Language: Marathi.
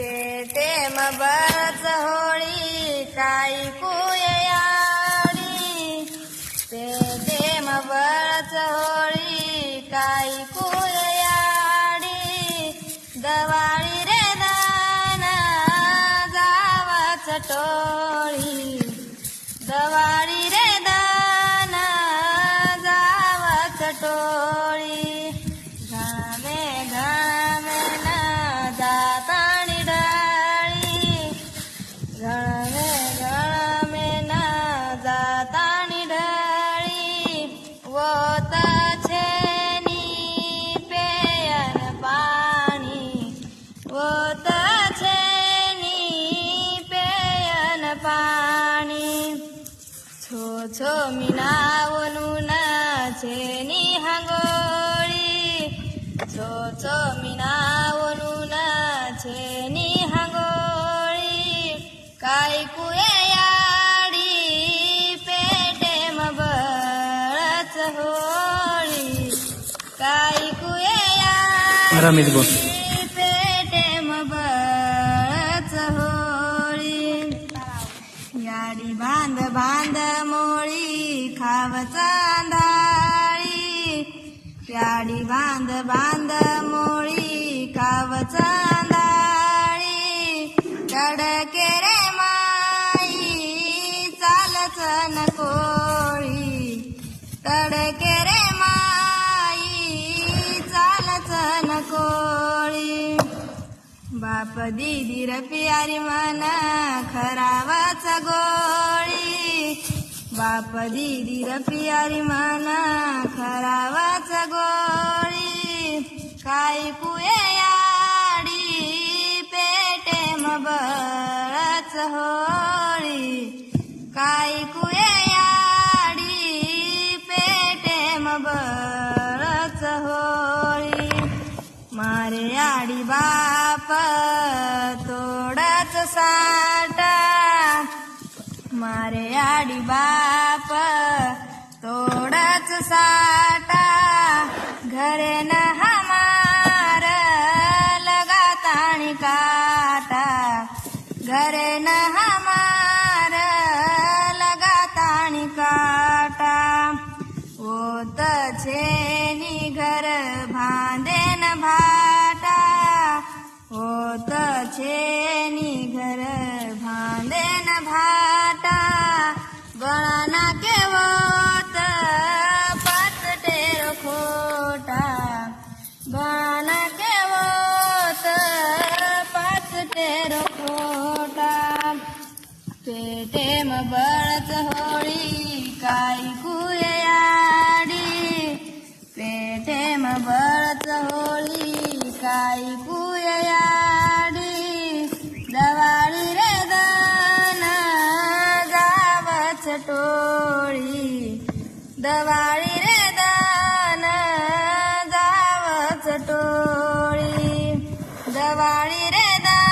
पेटेम बळच होळी काही कुययाडी पेटेम बळच होळी काही कुययाडी दवाळी रे दान जावाच टोळी दवाळी रे दान जावाच टोळी घामे घामे न जातानी ढाळी घळमे घळमे न जातानी ढाळी वोत छेनी पेयन पाणी वोत छेनी पेयन पाणी छो छो मीनावनून छेनी हांगोळी छो छो मीनावनून छेनी हांगोळी काय कुययाडी पेटेम बळच होळी काय कुययाडी पेटेम बळच होळी याडी बांध बांध मोळी खाव चांदाळी याडी बांध बांध मोळी खाव चांदाळी कडके रे माई चालच न कोळी तडके रे माई चालच न कोळी बाप दीदी र प्यारी मन खरावाच गोळी बाप दीदी र प्यारी मन खरावाच गोळी काय कुययाडी पेटेम बळच होळी काय कुययाडी पेटेम बळच होळी मारे आडी बाप तोडच साटा मारे आडी बाप तोडच साटा घरे न हमार लगातानी काटा घरे न हमार लगातानी काटा ओत छेनी घर भांदे न भाटा ओत छेनी घर भांदे न भाटा गळाना के वोत पातटेर खोटा गळाना के वोत पातटेर खोटा पेटेम बळच होळी काही कुययाडी पेटेम बळच होळी काही कुययाडी दवाळी रे दान जावच टोळी दवाळी रे दान जावच टोळी दवाळी रे दान